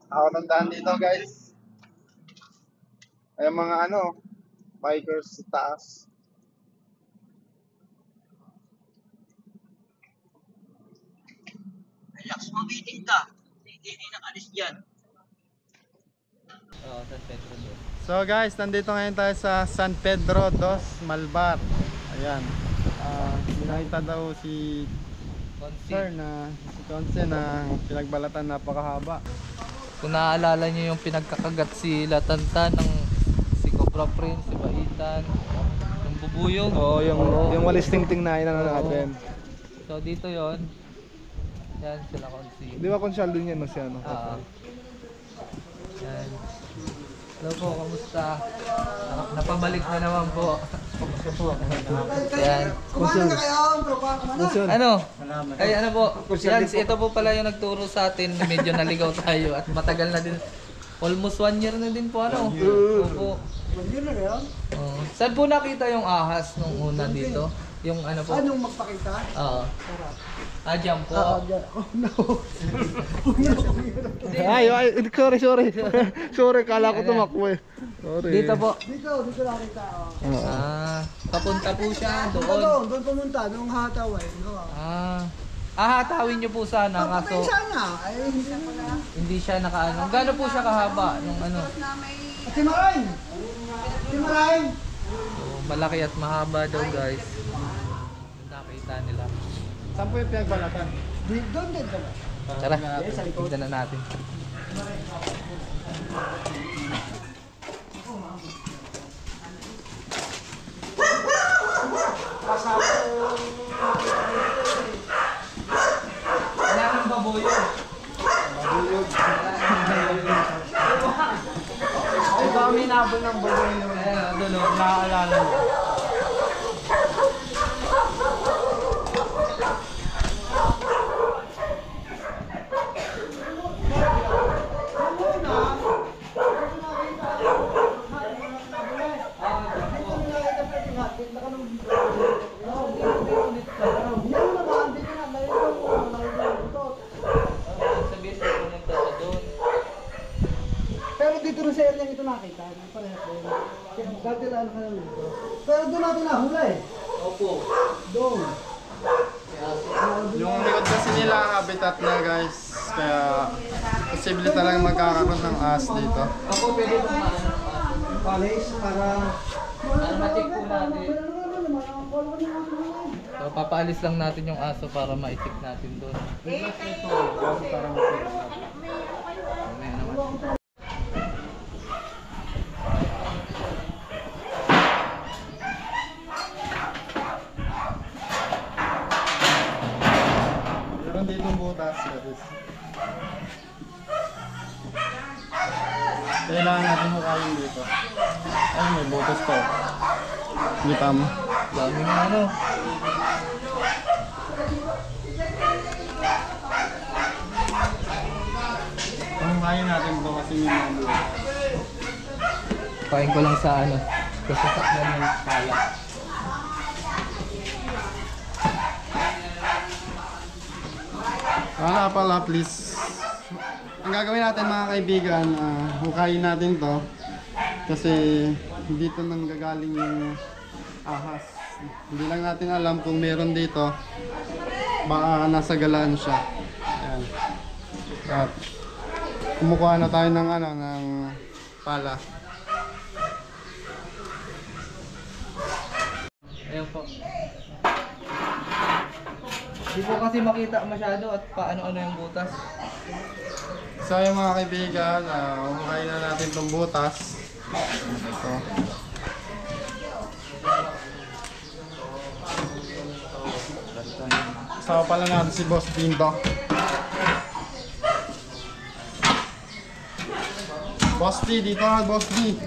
Ako tandaan dito guys. Ay mga bikers sa taas. Relax, mamiting ka. Hindi nakalis dyan. San Pedro dos. So guys, nandito ngayon tayo sa San Pedro dos Malvar. Ayan. Nakita daw si Sir na si Conce na pinagbalatan napakahaba. Kung naaalala nyo yung pinagkakagat si Latanta ng si Cobra Prince, si Baitan, yung bubuyog. Oo, yung walis tingting na inano natin. So dito yon. Yan sila Conce. Di ba konsyal din yan no siya no? Yan. Hello po, kamusta? Napabalik na naman po. Yan. Kumain na kayo, tropa. Ano? Ay ano po? Yan, ito po pala yung nagturo sa atin. Medyo naligaw tayo at matagal na din. Almost 1 year na din po ano. Opo. 1 year na kayo? Saan po nakita yung ahas nung una dito? Yung ano po? Anong magpakita? Oo. Diyan po. Oh no. Ay, sorry. Sorry, kala ko tumakbo eh. Sorry. Dito po. Dito nakita. Papunta po siya doon. Doon pumunta, nung hataway. Hatawin niyo po sana kaso Sana, ay hindi siya nakaano. Gaano po siya kahaba nung ano? Timarain! Timarain! So, malaki at mahaba daw guys. Nakita nila. Saan po yung pinagbalatan? Doon din ka ba? Tara, tignan na natin. Wala nang baboy. Ay, kami nabol ng baboy yung Dulo. naaalala mo. Pero dito rin sa area ito nakita, parehas din. Dati lang ka lang dito. Pero doon natin nahula eh. Opo. Doon. Yung likod kasi nila habitat na guys. Kaya posible talagang magkakaroon ng ahas dito. Ako pwede pong maano. Palis para... Ma-check po natin. So, papaalis lang natin yung aso para ma-check natin doon. Meron dito butas guys. Kailangan natin hukayin dito. Ay, may butas to. Kita mo. Dami nga ano. Hukayin natin ito kasi may mga butas. Pain ko lang sa ano. Kasi sakyan ng pala. Wala pala, please. Ang gagawin natin mga kaibigan, hukayin natin to. Kasi dito nang gagaling yung ahas. Hindi lang natin alam kung meron dito. Baka nasa galaan siya. Ayan. At kumukuha na tayo ng ng pala. Ayan po. Hindi po kasi makita masyado at paano-ano yung butas. So yung mga kaibigan, hukayin na natin itong butas. Ito. Kasama pala natin si Boss Dindo. Boss D, dito na Boss D.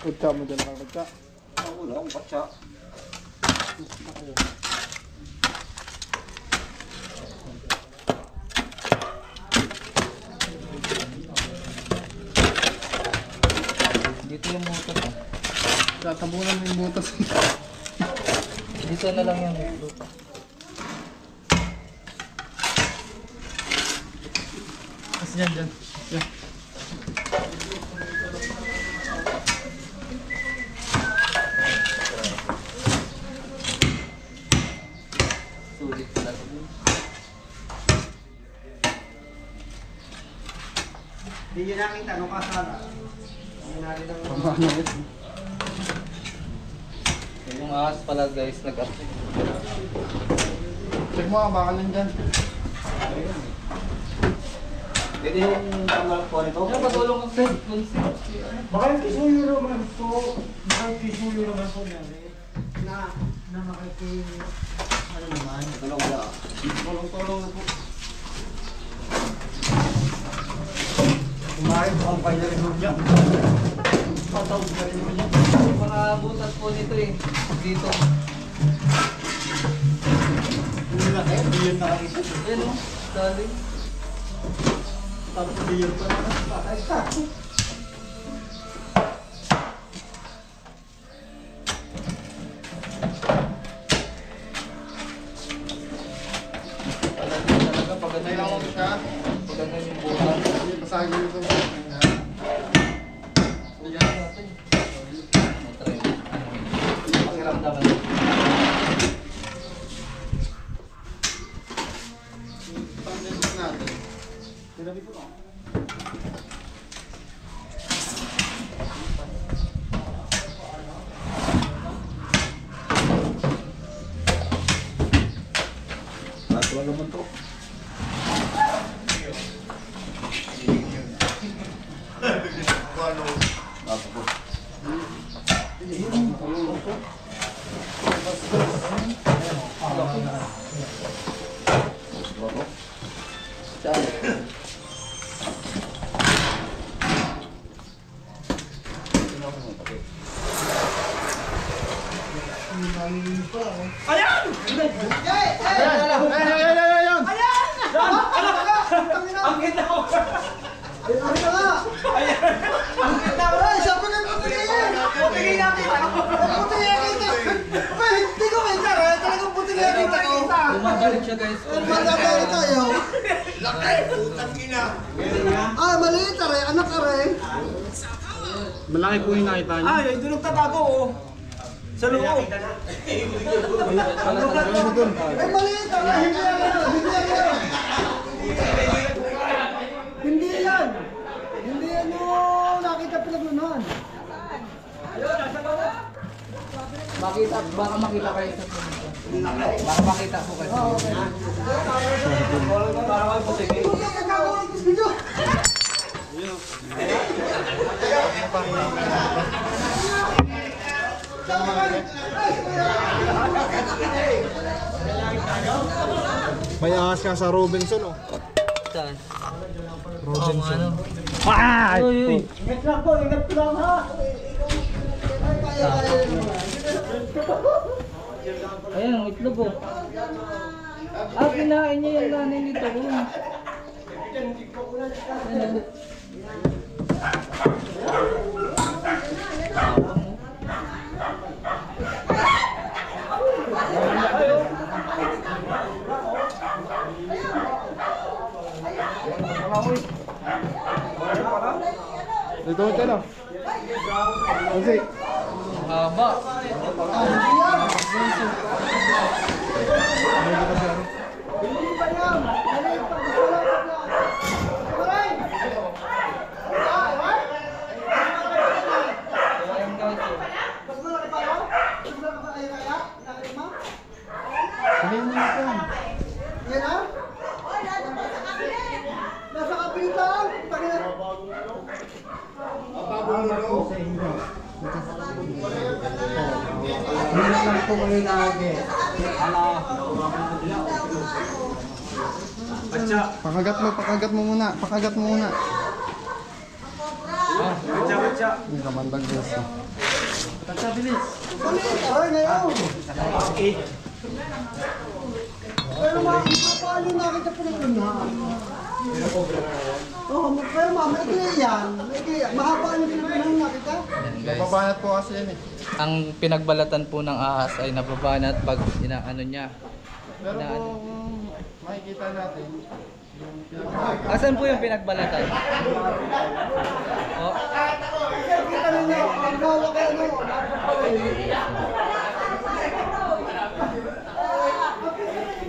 Kutsa mo dyan ka, kutsa. Wala akong patsa. Dito yung motor ah. Tatabunan mo yung butas. Dito na lang yung lupa. Kasi dyan. Yan. Sulit pala. Hindi nyo nakita nung kasala. Hindi natin ang... Pamana ito. Yung ahas pala guys, nag-upset. Check mo baka nandyan. Pwede yung tanggal po nito? Yan, patulong ang sir. Baka yung kisuyo naman po. Baka yung kisuyo naman po namin. Na makiki... Ano naman? Tulong na. Tulong na po. Kumain po ang kanya rin niya. Patawag na rin niya. Yung mga butas po nito eh. Dito. Hindi na kayo, hindi yun nakakita. Yan o, daling. Tapos hindi yun pa naman. Patay ka. Talaga pag ganun Kailangan mo siya. pag ganun yung butas. Hindi, basagin ito. Pakiramdaman. Pang-dentist natin. Sinabi ko na. Natuwa naman to. Ayan! Bumabalik siya guys. Ah, maliit aray, anak aray. Malaki po yung nakita niyo. Ay, doon nagtatago oh. Sa loob. Ay, maliit aray, hindi yan. Hindi yan. Hindi yan yung nakita pinaglunan. Baka makita kayo sa punto. Baka makita po kayo. May ahas ka sa Robinson oh. Saan? Robinson. Uy! Ingat lang po, ingat lang ha. Ayan, ang itlog oh. Ah, kinain niya yung nanay nito. Dito ka na. Kasi, Haba. Ayan guys. Sabihin mo ito. Yan ah? Nasa kapitan! Sa inyo. Hindi lang po kayo lagi. Pakagat mo muna. Pakagat mo muna. Katsa. Yung kamandag guys. Ay, ngayon! Pero paano nakita po ng ganda? Oo, pero may kaya yan. May kaya. Mahaba yung pinagpunang nakita? Ayan guys. Nababanat po kasi yan eh. Ang pinagbalatan po ng ahas ay nababanat pag inaano niya. Pero kung makikita natin, yung pinaka- Asan po yung pinagbalatan? Oh, Kita ninyo, ang gawa kayo no,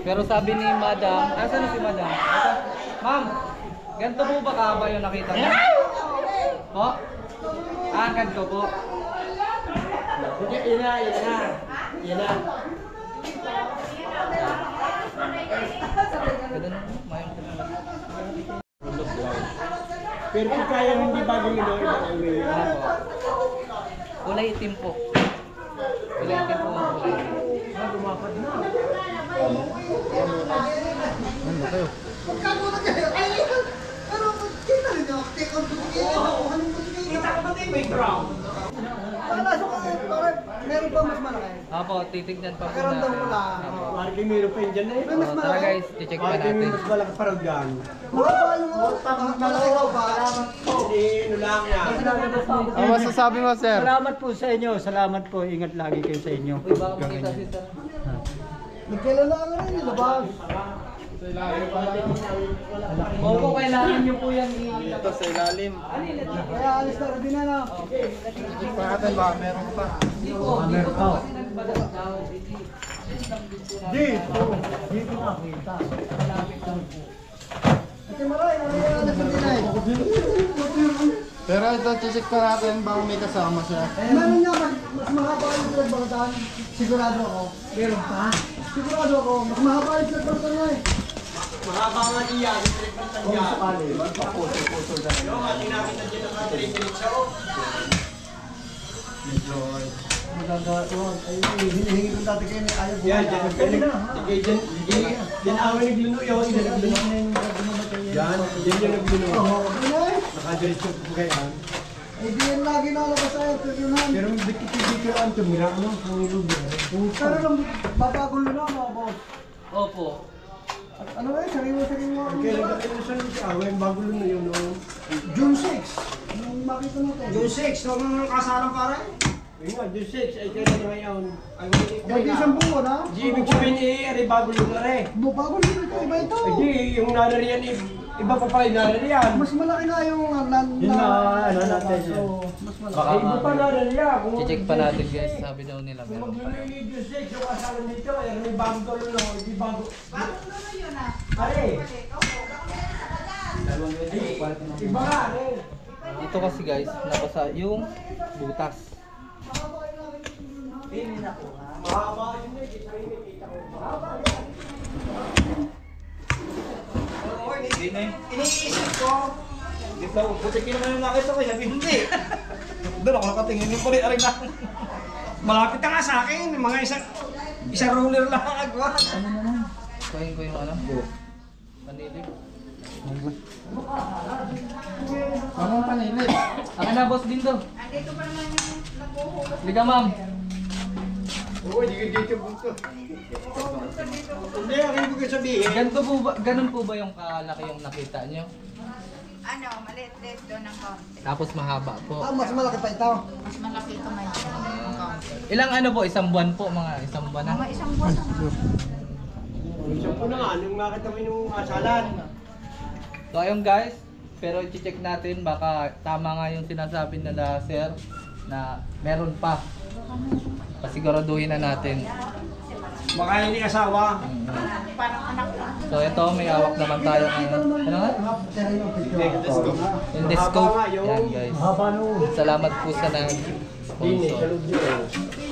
pero sabi ni Madam, asan na si Madam? Ma'am, ganito po ba kahaba yung nakita niyo? Po? Ganito po. Yan na. Ganun, may Pero kung kaya hindi bagong ino, ibang ang ngayon. ano po? Kulay itim po. Kulay itim po ang kulay. Lumapad na. Ano kayo? Magkakuna kayo. Ay, pero kita ninyo, take on to the game. Kita ko ba tayo may ground? Palasok ka, meron pa mas malaki. Apo, titignan pa po Karamdam natin. ko lang. Apo. Marking meron pa yun dyan eh. May mas Tara malaki. guys, check pa Marking natin. mas malaki pa raw dyan. Mahaba yung malaki daw ba? Hindi, ano lang yan. Ano masasabi mo, sir? Salamat po sa inyo. Salamat po. Ingat lagi kayo sa inyo. Uy, baka makita si Sir. Nagkilala ka rin, di ba? Opo, kailangan niyo po yan i- Ito sa ilalim. Kaya alis na rin na. Pa natin ba? Meron pa. Meron pa. Kasi nagbalat daw, hindi. Dito. Dito nakita. Ate Maray, alis na din ay. Pero ito, check pa natin baka may kasama siya. Meron nga, mas mahaba yung pinagbalatan. Sigurado ako. Meron pa? Sigurado ako, mas mahaba yung pinagbalatan na eh. Mahaba nga niya. Kung sakali. Puso na. Yung ating nakita dyan ang diretso. Magagawa. Ay, hinihingi ko dati kayo na ayaw Yan, bumaya. dyan. Dyan awin nagluno yun. Yan, dyan yung nagluno. Oo, okay. Nakadiretso po kayo. Eh, di yan lagi nalabas sa'yo, turunan. Pero dikit-dikit ang tumira, ano? Kung lugar. Pero lang, babagulo na mga boss. Opo. At ano eh, sariwa-sariwa. Kailan ka kinusan yung awin, bago luno yun. June 6, nung makita natin. June 6, huwag nang kasalang pare. Ayun nga, June 6, ay kailan na ngayon. Dahil isang buwan ha? Di ibig sabihin eh, ari bago luno rin. Bago nito, iba ito. Hindi, yung nanariyan, iba pa pala yung nanariyan. Mas malaki nga yung Yun na, ano natin So, yan. mas malaki. Baka Ay, iba pa nanariyan. check pa natin guys, sabi daw nila Kung meron pa. magluno yung June 6, yung kasalan dito, ay may bagong kaluno, hindi bago. Bagong luno yun ah. Pare, iba nga, eh. Ito kasi guys, nabasa yung butas. Mahaba yun eh, kita yun, kita ko. Iniisip ko. Dito, buti naman yung nakita ko, sabi hindi. Doon ako nakatingin yung pala aring na. Malapit ka nga sa akin, mga isang roller lang ang agwa. Kuhin ko yung ano, panilip. Anong panilit? Akin na boss din to. Andito pa naman yung naghuhugas. Liga ma'am. Oo, dito buto. Hindi, ang ibig sabihin. Ganun po ba yung kalaki yung nakita nyo? Ano, maliit-liit doon ng konti. Tapos mahaba po. Mas malaki pa ito. Mas malaki ito ngayon ng konti. Ilang ano po? Isang buwan po mga isang buwan na. Mga isang buwan na nga. Isang po na nga, nung makita mo yung asalan. So ayun guys, pero i-check natin baka tama nga yung sinasabi nila sir na meron pa. Pasiguraduhin na natin. Baka yun yung asawa. So ito, may hawak naman tayo ngayon. Ano nga? Yung Descope. Yan guys. Salamat po sa nag-sponsor.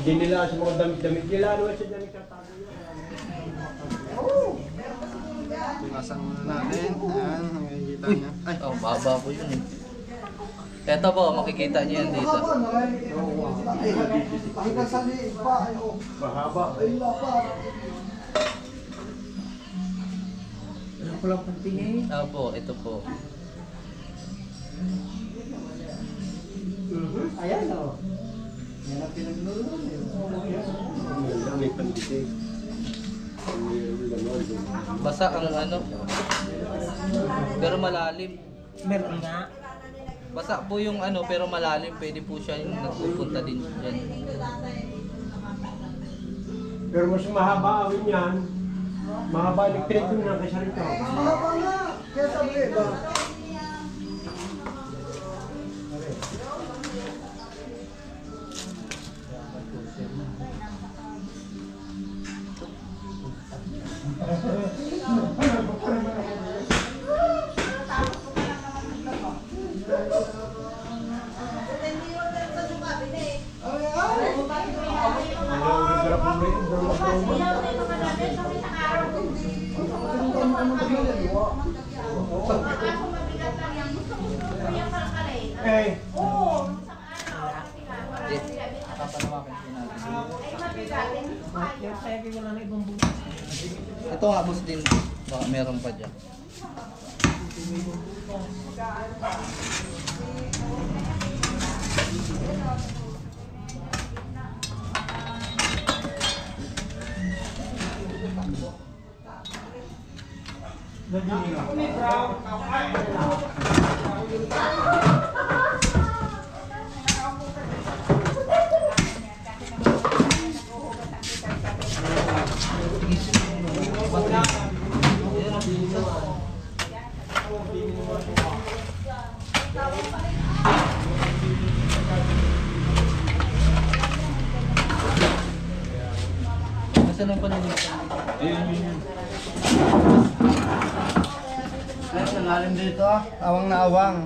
Hindi nila sa mga damit-damit nila. Ano sa dyan nagtatago niya? Pasang muna natin. Ayan, makikita niya. Ay, Oh, baba po yun eh. Ito po, makikita niyo yan dito. Mahaba. Opo, ito po. Ayan o. Yan ang pinagluluan eh. May panditig. Basa ang ano. Pero malalim. Meron nga. Basa po yung ano, pero malalim. Pwede po siya yung nagpupunta din dyan. Pero mas mahaba awin yan. Mahaba electric yun na kaysa rito. Mahaba nga. Kaya sabi ba? Eh, Papanawakin po natin. Ito nga boss din. Baka meron pa dyan. Nasaan ang panilitan? ay, nalalim dito. Awang na awang.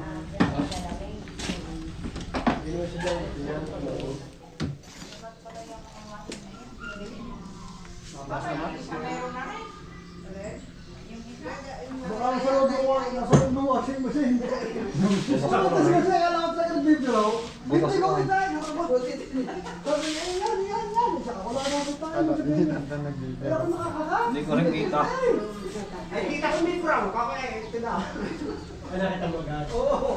Baka nasa loob ng washing machine. Kasi alam ko sa video. Hindi ko kita. Sabi niya, yan. Saka wala na ako tayo. Kala, hindi natin nag-video. Kaya ako nakakaka. Hindi ko rin kita. Ay, kita ko may brown. Kaka na. ay nakita mo agad. Oo.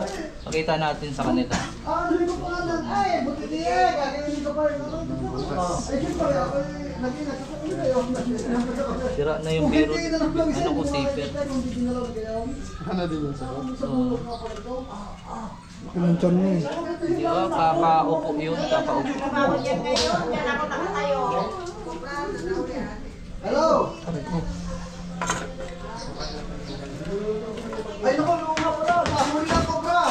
Pakita natin sa kanila. Hindi ko pa lang. Ay, buti diye. Kakainin ko pa rin. Ay, siyempre ako naging Sira na yung biro. Ano ko zipper. Ano din yun sa'yo? So, Pinuntan mo eh. di ba? Kakaupo yun. Kakaupo. Hello! Ay, naku, luma pala. Nahuli na cobra.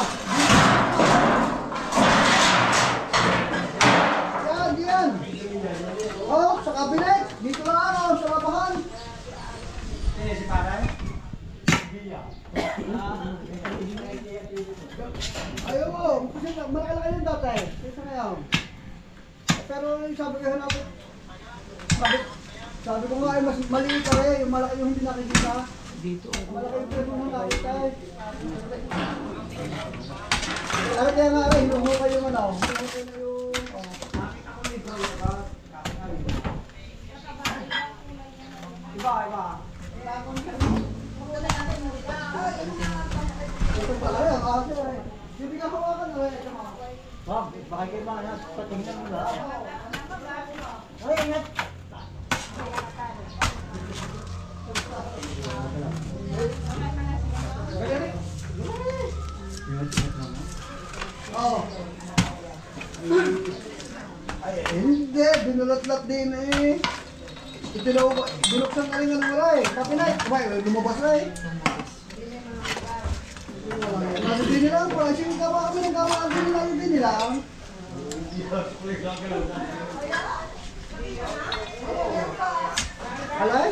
Yan. Oh, sa cabinet. Dito lang ako, sa labahan. Si Paray? Ayaw mo, kasi malaki-laki yun dati. Kaysa ngayon. Pero yung sabi ko hanapin. Sabi ko nga ay mas maliit pa rin, yung malaki yung hindi nakikita. Dito. Malaki yung pwede mo nakikita eh. Ay, kaya nga rin, hinuhukay yung ano. Hinuhukay na yung... Nakita ko ni Bro. Iba. Ito pala yan, kasi eh. Hindi ka hawakan na rin. Baka kayo ba yan? Patingnan mo na. Ay, ingat. Oh. Ay, hindi. Binulat-lat din eh. Binuksan ka rin ng wala eh. Kapi na eh. Lumabas na eh. Hindi nila po. Kasi yung kami nagkawaan din nila yung din nila. Alay?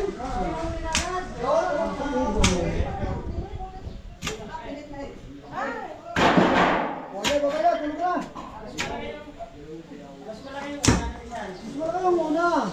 Okay, babaya, tulog na. Mas malaki yung muna.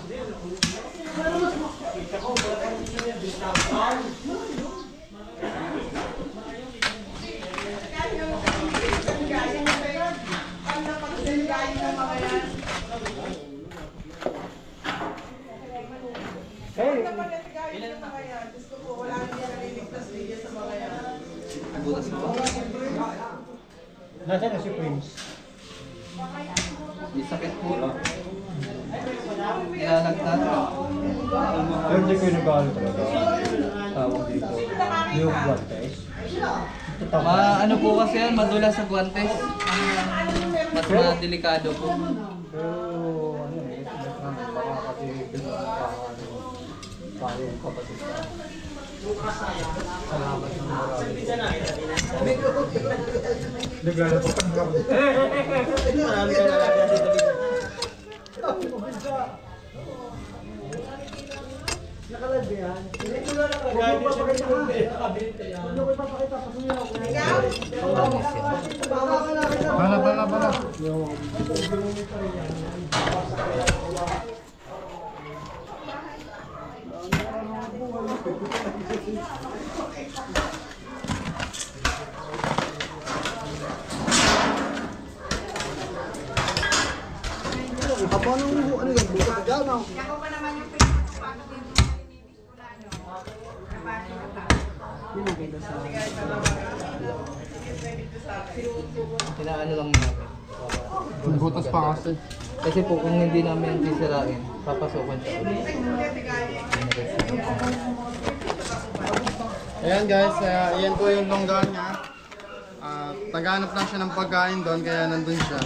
Nasaan na si Prince? May sakit po. Ilalagtan. Pero hindi ko yung nag-aaral talaga. Tawag dito. Yung blood test. Ano po kasi yan, madulas sa guantes. Mas mga delikado po. Pero ano eh, baka kasi paano yung kapatid ka. Salamat ng marami. Naglalaro ka ng kapatid. Marami ka nalaga dito. Nakalad ba yan? Hindi ko na nakalagay. Huwag mo papakita ka. Huwag mo papakita. Pasuyaw. Bala. Kapag ano yan? Buka dyan o? Ako pa naman yung pinapasok yung wala nyo. Inaano lang namin. Butas pa kasi. Kasi po kung hindi namin sisirain, papasokan siya. Ayan guys, ayan po yung longgan niya. Naghanap lang siya ng pagkain doon kaya nandun siya.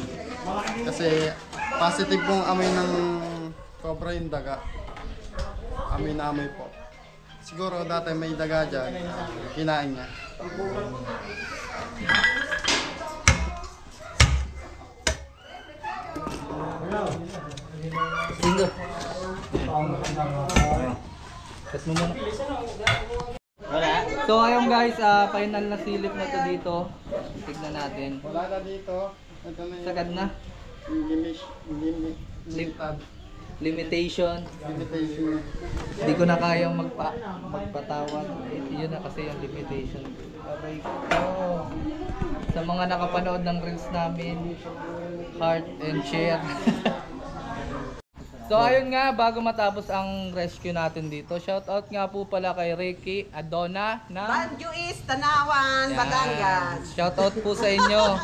Kasi positive pong amoy ng cobra yung daga. Amoy na amoy po. Siguro dati may daga dyan, kinain niya. Lindo. Cut mo muna. So ayun guys, final na silip na to dito. Tignan natin. Wala na dito. Ito na Sagad na. Limitation. limitation. Hindi ko na kayang magpatawad. Yun na kasi yung limitation. Aray ko. Sa mga nakapanood ng reels namin, heart and share. So ayun nga, bago matapos ang rescue natin dito, shoutout nga po pala kay Ricky Adona na Banjo is Tanawan, Batangas. Shoutout po sa inyo.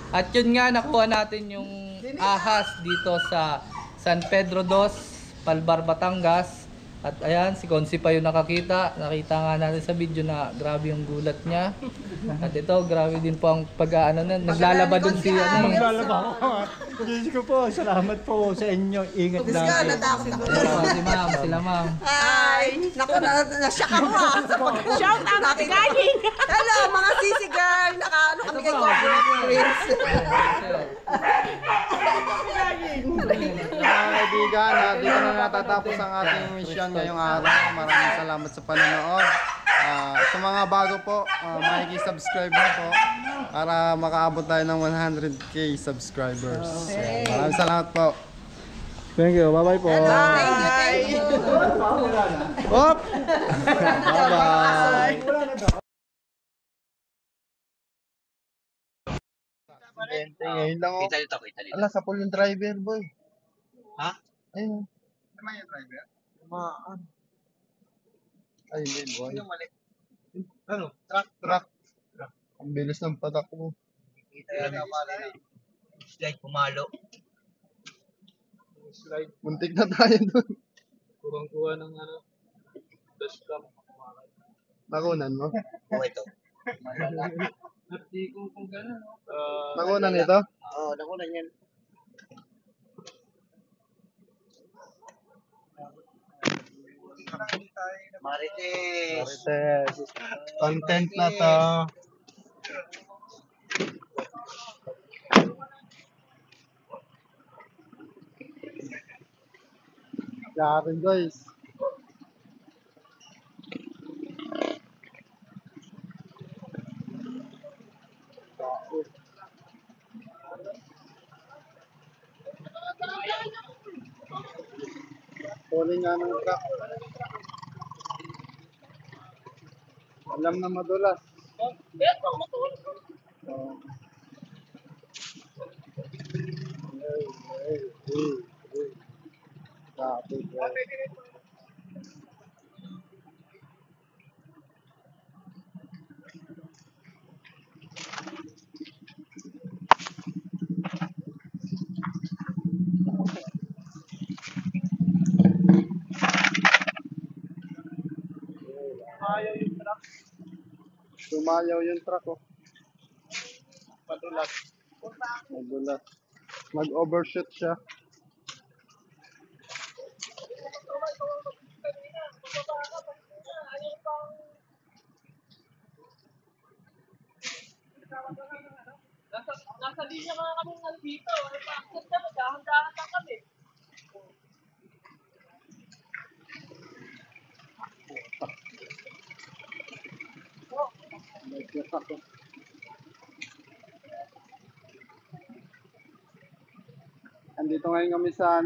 At yun nga, nakuha natin yung ahas dito sa San Pedro Dos, Palbar, Batangas. At ayan, si Consi pa yung nakakita. Nakita nga natin sa video na grabe yung gulat niya. At ito, grabe din po ang pag-aano na. Naglalaba dun si ano. Maglalaba ko. Diyos ko po, salamat po sa inyo. Ingat Diyos ko, lagi. natakot ako. Si ma'am, sila ma'am. Ay, naku, nasyak ako ah. Shout out natin gaging. Hello, mga sisi girl. Nakaano kami kay Corbin Prince. Mga kaibigan, dito na natatapos ang ating mission ngayong araw. Maraming salamat sa panonood. Sa mga bago po, makikisubscribe na po para makaabot tayo ng 100k subscribers. Maraming salamat po. Thank you. Bye-bye po. Thank you. Hop! Bye-bye! Ngayon lang ako. Ala, sa pool yung driver, boy. Ha? Ayun. Naman yung driver? Naman. Ay, hindi, boy. Ano? Truck. Ang bilis ng patak mo. Slide pumalo. Muntik na tayo doon. Kuha ng ano, dashcam. Nakunan mo? Oo, ito. Hindi ko kung gano'n. Nakunan ito? Oo, nakunan yan. Marites. Marites. Content na to. Yakin guys. Pulling nga ng truck. Alam na madulas. Oh. Copy, bro. Sumayaw yung truck, oh. Madulas. Madulas. Mag-overshoot siya. Nasa linya nga kami nandito. Bakit kami? Dahan-dahan lang kami. Medyo truck, oh. Andito ngayon kami sa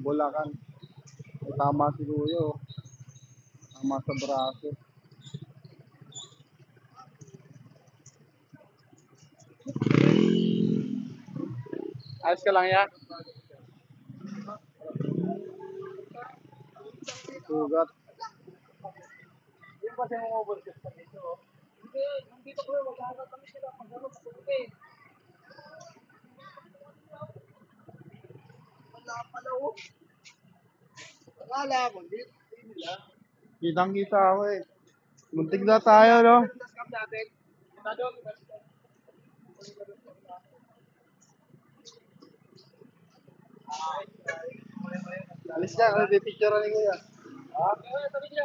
Bulacan. Tama si Kuya, oh. Tama sa braso. Ayos ka lang yan? Sugat. Hindi ba siya mag-overshoot pa dito? Hindi, nandito ko yung maghahanap kami sila. Maghanap sa tubig. Wala pala oh. Akala ko, hindi nila. Kitang-kita ako eh. Muntik na tayo, no? Alis ka, picture ni Kuya. Ah, sabi niya.